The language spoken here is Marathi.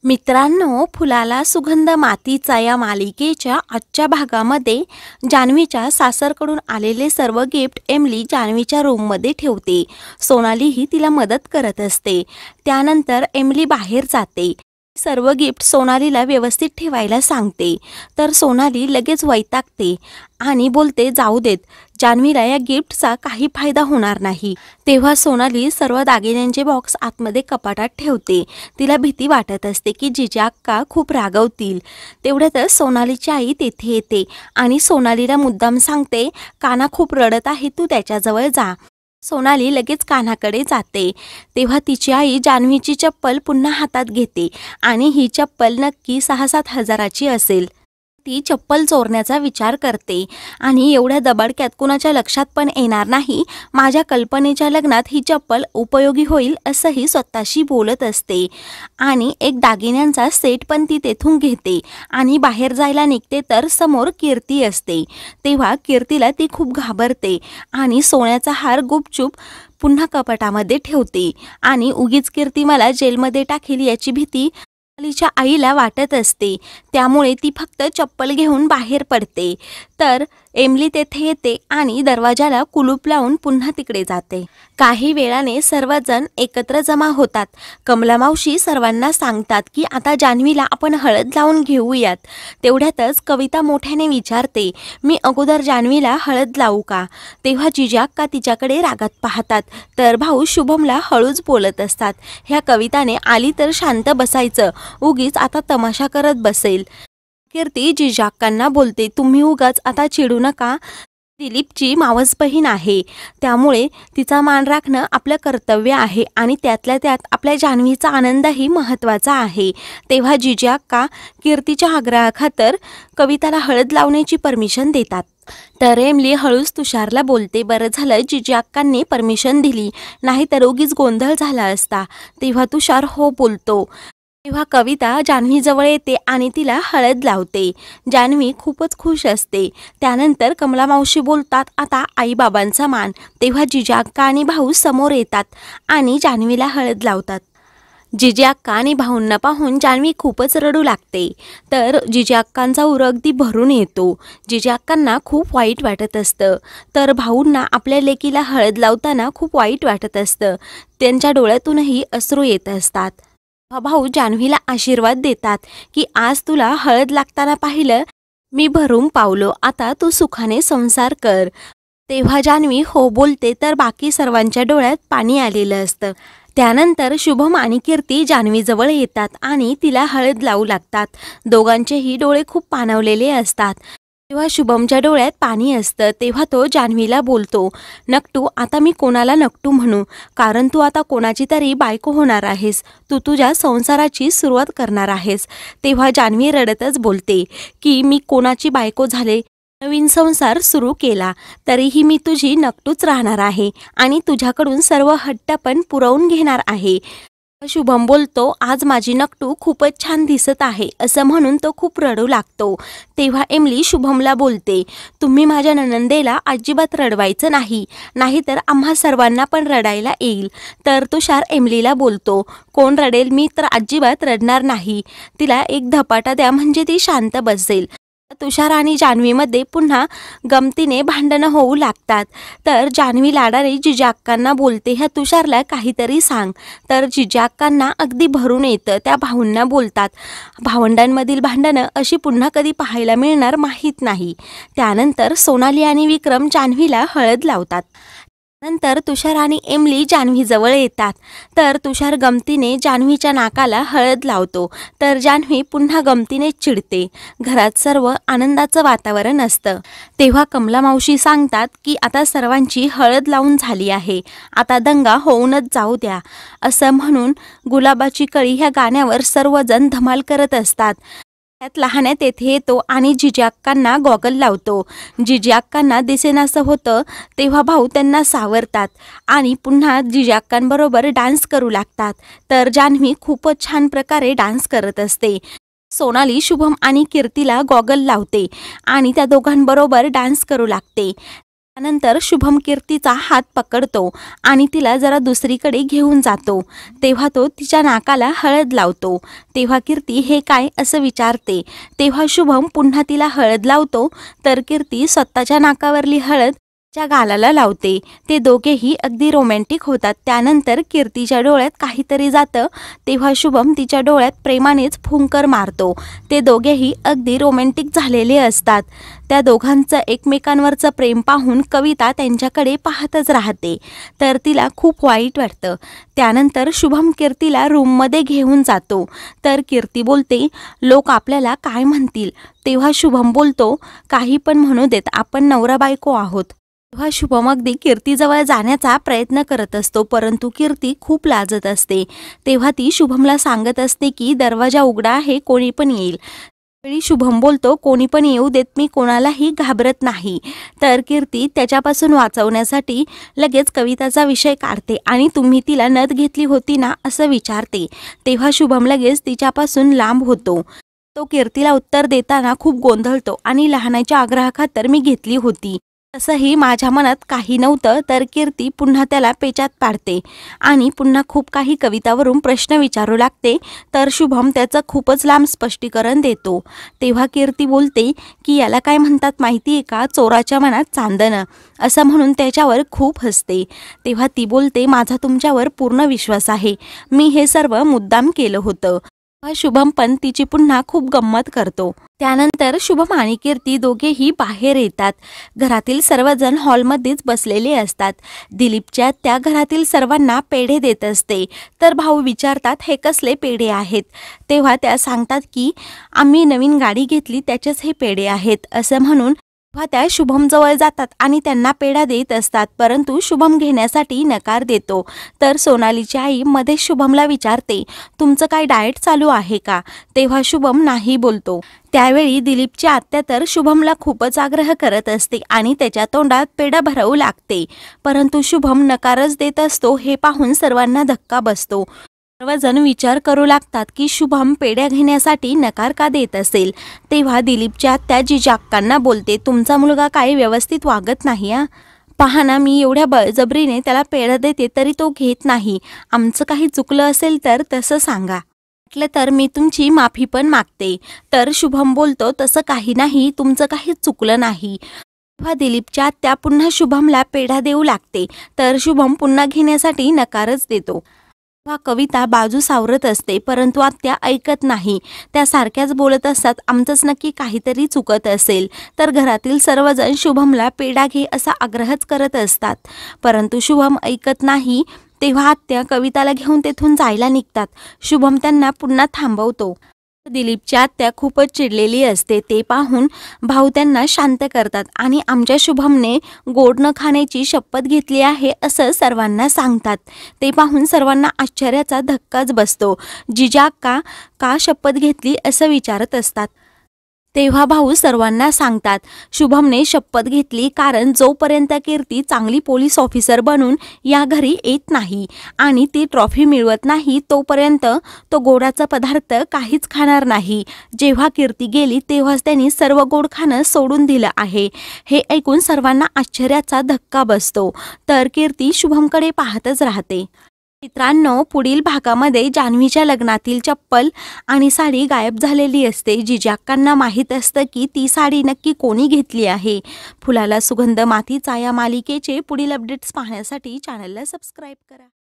मित्रांनो, फुलाला सुगंध मातीचा या मालिकेच्या आजच्या भागामध्ये जान्हवीच्या सासरकडून आलेले सर्व गिफ्ट एमिली जान्हवीच्या रूममध्ये ठेवते. सोनालीही तिला मदत करत असते. त्यानंतर एमिली बाहेर जाते. सर्व गिफ्ट सोनालीला व्यवस्थित ठेवायला सांगते. तर सोनाली लगेच वैतागते आणि बोलते, जाऊ देत, जान्हवीला या गिफ्टचा काही फायदा होणार नाही. तेव्हा सोनाली सर्व दागिन्यांचे बॉक्स आतमध्ये कपाटात ठेवते. तिला भीती वाटत असते की जिजा अक्का खूप रागवतील. तेवढ्यातच सोनालीची आई तेथे येते आणि सोनालीला मुद्दाम सांगते, काना खूप रडत आहे, तू त्याच्याजवळ जा. सोनाली लगेच कान्हाकडे जाते. तेव्हा तिची आई जान्हवीची चप्पल पुन्हा हातात घेते आणि ही चप्पल नक्की 6-7 हजाराची असेल. ती चप्पल चोरण्याचा विचार करते आणि एवढ्या दबाडक्यात कुणाच्या लक्षात पण येणार नाही. माझ्या कल्पनेच्या लग्नात ही चप्पल उपयोगी होईल असंही स्वतःशी बोलत असते. आणि एक दागिन्यांचा सेट पण ती तेथून घेते आणि बाहेर जायला निघते तर समोर कीर्ती असते. तेव्हा कीर्तीला ती खूप घाबरते आणि सोन्याचा हार गुपचूप पुन्हा कपाटामध्ये ठेवते. आणि उगीच कीर्ती मला जेलमध्ये टाकेल याची भीती सोनालीच्या आईला वाटत असते. त्यामुळे ती फक्त चप्पल घेऊन बाहेर पडते. तर एमिली तेथे येते आणि दरवाजाला कुलूप लावून पुन्हा तिकडे जाते. काही वेळाने सर्वजण एकत्र जमा होतात. कमला मावशी सर्वांना सांगतात की आता जान्हवीला आपण हळद लावून घेऊयात. तेवढ्यातच कविता मोठ्याने विचारते, मी अगोदर जान्हवीला हळद लावू का? तेव्हा जिजा अक्का तिच्याकडे रागात पाहतात. तर भाऊ शुभमला हळूच बोलत असतात, ह्या कविताने आली तर शांत बसायचं, उगीच आता तमाशा करत बसेल. कीर्ती जिजा अक्कांना बोलते, तुम्ही उगाच आता चिडू नका. दिलीपची मावस बहीण आहे, त्यामुळे तिचा मान राखणं आपलं कर्तव्य आहे आणि त्यातल्या त्यात आपल्या जान्हवीचा आनंदही महत्त्वाचा आहे. तेव्हा जिजा अक्का कीर्तीच्या आग्रहाखातर कविताला हळद लावण्याची परमिशन देतात. तर एमिली हळूच तुषारला बोलते, बरं झालं जिजा अक्कांनी परमिशन दिली, नाहीतर उगीच गोंधळ झाला असता. तेव्हा तुषार हो बोलतो. तेव्हा कविता जान्हवीजवळ येते आणि तिला हळद लावते. जान्हवी खूपच खुश असते. त्यानंतर कमला मावशी बोलतात, आता आईबाबांचा मान. तेव्हा जिजा अक्का आणि भाऊ समोर येतात आणि जान्हवीला हळद लावतात. जिजा अक्का आणि भाऊंना पाहून जान्हवी खूपच रडू लागते. तर जिजा अक्कांचा उर अगदी भरून येतो. जिजा अक्कांना खूप वाईट वाटत असतं. तर भाऊंना आपल्या लेकीला हळद लावताना खूप वाईट वाटत असतं. त्यांच्या डोळ्यातूनही अश्रू येत असतात. भाऊ जान्हवीला आशीर्वाद देतात की आज तुला हळद लागताना पाहिलं, मी भरून पावलो, आता तू सुखाने संसार कर. तेव्हा जान्हवी हो बोलते. तर बाकी सर्वांच्या डोळ्यात पाणी आलेलं असतं. त्यानंतर शुभम आणि कीर्ती जान्हवीजवळ येतात आणि तिला हळद लावू लागतात. दोघांचेही डोळे खूप पाणवलेले असतात. तेव्हा शुभमच्या डोळ्यात पाणी असतं. तेव्हा तो जान्हवीला बोलतो, नकटू, आता मी कोणाला नकटू म्हणू, कारण तू आता कोणाची तरी बायको होणार आहेस, तू तुझ्या संसाराची सुरुवात करणार आहेस. तेव्हा जान्हवी रडतच बोलते की मी कोणाची बायको झाले, नवीन संसार सुरू केला, तरीही मी तुझी नकटूच राहणार आहे आणि तुझ्याकडून सर्व हट्ट पण पुरवून घेणार आहे. शुभम बोलतो, आज माझी नकटू खूपच छान दिसत आहे, असं म्हणून तो खूप रडू लागतो. तेव्हा एमिली शुभमला बोलते, तुम्ही माझ्या नणंदेला अजिबात रडवायचं नाही, नाहीतर आम्हा सर्वांना पण रडायला येईल. तर तुषार एमिलीला बोलतो, कोण रडेल, मी तर अजिबात रडणार नाही, तिला एक धपाटा द्या म्हणजे ती शांत बसेल. तुषार आणि जान्हवीमध्ये पुन्हा गमतीने भांडणं होऊ लागतात. तर जान्हवी लाडाने जिजा अक्कांना बोलते, ह्या तुषारला काहीतरी सांग. तर जिजा अक्कांना अगदी भरून येतं. त्या भाऊंना बोलतात, भावंडांमधील भांडणं अशी पुन्हा कधी पाहायला मिळणार माहीत नाही. त्यानंतर सोनाली आणि विक्रम जान्हवीला हळद लावतात. नंतर तुषार आणि एमिली जान्हवीजवळ येतात. तर तुषार गमतीने जान्हवीच्या नाकाला हळद लावतो. तर जान्हवी पुन्हा गमतीने चिडते. घरात सर्व आनंदाचं वातावरण असतं. तेव्हा कमला मावशी सांगतात की आता सर्वांची हळद लावून झाली आहे, आता दंगा होऊनच जाऊ द्या. असं म्हणून गुलाबाची कळी ह्या गाण्यावर सर्वजण धमाल करत असतात. त्यात लहान्या तेथे येतो आणि जिजा अक्कांना गॉगल लावतो. जिजा अक्कांना दिसेनासं होतं. तेव्हा भाऊ त्यांना सावरतात आणि पुन्हा जिजा अक्कांबरोबर डान्स करू लागतात. तर जान्हवी खूपच छान प्रकारे डान्स करत असते. सोनाली शुभम आणि कीर्तीला गॉगल लावते आणि त्या दोघांबरोबर डान्स करू लागते. त्यानंतर शुभम कीर्तीचा हात पकडतो आणि तिला जरा दुसरीकडे घेऊन जातो। तेव्हा तो तिच्या नाकाला हळद लावतो। तेव्हा कीर्ती हे काय असं विचारते। तेव्हा शुभम पुन्हा तिला हळद लावतो तर कीर्ती स्वतःच्या नाकावरली हळद च्या गालाला लावते। ते दोघेही अगदी रोमॅन्टिक होतात। त्यानंतर कीर्तीच्या डोळ्यात काहीतरी जातं तेव्हा शुभम तिच्या डोळ्यात प्रेमानेच फुंकर मारतो। ते दोघेही अगदी रोमॅन्टिक झालेले असतात। त्या दोघांचं एकमेकांवरचं प्रेम पाहून कविता त्यांच्याकडे पाहतच राहते तर तिला खूप वाईट वाटतं। त्यानंतर शुभम कीर्तीला रूममध्ये घेऊन जातो तर कीर्ती बोलते, लोक आपल्याला काय म्हणतील। तेव्हा शुभम बोलतो, काही पण म्हणू देत, आपण नवरा बायको आहोत। तेव्हा शुभम अगदी कीर्तीजवळ जाण्याचा प्रयत्न करत असतो परंतु कीर्ती खूप लाजत असते। तेव्हा ती शुभमला सांगत असते की दरवाजा उघडा आहे, कोणी पण येईल। त्यावेळी शुभम बोलतो, कोणी पण येऊ देत, मी कोणालाही घाबरत नाही। तर कीर्ती त्याच्यापासून वाचवण्यासाठी लगेच कविताचा विषय काढते आणि तुम्ही तिला नथ घेतली होती ना असं विचारते। तेव्हा शुभम लगेच तिच्यापासून लांब होतो। तो कीर्तीला उत्तर देताना खूप गोंधळतो आणि लहानाच्या आग्रहाखातर मी घेतली होती तसंही माझ्या मनात काही नव्हतं। तर कीर्ती पुन्हा त्याला पेचात पाडते आणि पुन्हा खूप काही कवितावरून प्रश्न विचारू लागते तर शुभम त्याचं खूपच लांब स्पष्टीकरण देतो। तेव्हा कीर्ती बोलते की याला काय म्हणतात माहिती आहे का, चोराच्या मनात चांदणं, असं म्हणून त्याच्यावर खूप हसते। तेव्हा ती बोलते, माझा तुमच्यावर पूर्ण विश्वास आहे, मी हे सर्व मुद्दाम केलं होतं। शुभम पण तिची पुन्हा खूप गंमत करतो। त्यानंतर शुभम आणि कीर्ती दोघेही बाहेर येतात। घरातील सर्वजण हॉलमध्येच बसलेले असतात। दिलीपच्या त्या घरातील सर्वांना पेढे देत असते तर भाऊ विचारतात, हे कसले पेढे आहेत। तेव्हा त्या सांगतात की आम्ही नवीन गाडी घेतली त्याचेच हे पेढे आहेत असं म्हणून तेव्हा त्या शुभम जवळ जातात आणि त्यांना पेढा देत असतात परंतु शुभम घेण्यासाठी नकार देतो। तर सोनालीची आई मध्ये शुभमला विचारते, तुमचं काय डाएट चालू आहे का। तेव्हा शुभम नाही बोलतो। त्यावेळी दिलीपची आत्या तर शुभमला खूपच आग्रह करत असते आणि त्याच्या तोंडात पेढा भरवू लागते परंतु शुभम नकारच देत असतो। हे पाहून सर्वांना धक्का बसतो। सर्वजण विचार करू लागतात की शुभम पेढ्या घेण्यासाठी नकार का देत असेल। तेव्हा दिलीपच्या त्या जिजाक्कांना बोलते, तुमचा मुलगा काही व्यवस्थित वागत नाही हा, पहा ना, मी एवढ्या बळजबरीने त्याला पेढा देते तरी तो घेत नाही। आमचं काही चुकलं असेल तर तसं सांगा, म्हटलं तर मी तुमची माफी पण मागते। तर शुभम बोलतो, तसं काही नाही, तुमचं काही चुकलं नाही। तेव्हा दिलीपच्या त्या पुन्हा शुभमला पेढा देऊ लागते तर शुभम पुन्हा घेण्यासाठी नकारच देतो। तेव्हा कविता बाजू सावरत असते परंतु आत्या ऐकत नाही। त्या सारख्याच बोलत असतात, आमचंच नक्की काहीतरी चुकत असेल। तर घरातील सर्वजण शुभमला पेढा घे असा आग्रहच करत असतात परंतु शुभम ऐकत नाही। तेव्हा आत्या कविताला घेऊन तेथून जायला निघतात। शुभम त्यांना पुन्हा थांबवतो। दिलीपची आत्या खूपच चिडलेली असते। ते पाहून भाऊ त्यांना शांत करतात आणि आमच्या शुभमने गोड न खाण्याची शपथ घेतली आहे असं सर्वांना सांगतात। ते पाहून सर्वांना आश्चर्याचा धक्काच बसतो। जिजा का शपथ घेतली असं विचारत असतात। तेव्हा भाऊ सर्वांना सांगतात, शुभमने शपथ घेतली कारण जोपर्यंत कीर्ती चांगली पोलीस ऑफिसर बनून या घरी येत नाही आणि ती ट्रॉफी मिळवत नाही तोपर्यंत तो गोडाचा पदार्थ काहीच खाणार नाही। जेव्हा कीर्ती गेली तेव्हाच त्यांनी सर्व गोड खाणं सोडून दिलं आहे। हे ऐकून सर्वांना आश्चर्याचा धक्का बसतो तर कीर्ती शुभमकडे पाहतच राहते। मित्रांनो, पुढील भागामध्ये जान्हवीच्या लग्नातील चप्पल आणि साडी गायब झालेली असते। जिजाक्कांना माहीत असतं की ती साडी नक्की कोणी घेतली आहे। फुलाला सुगंध मातीचा या मालिकेचे पुढील अपडेट्स पाहण्यासाठी चॅनलला सबस्क्राईब करा।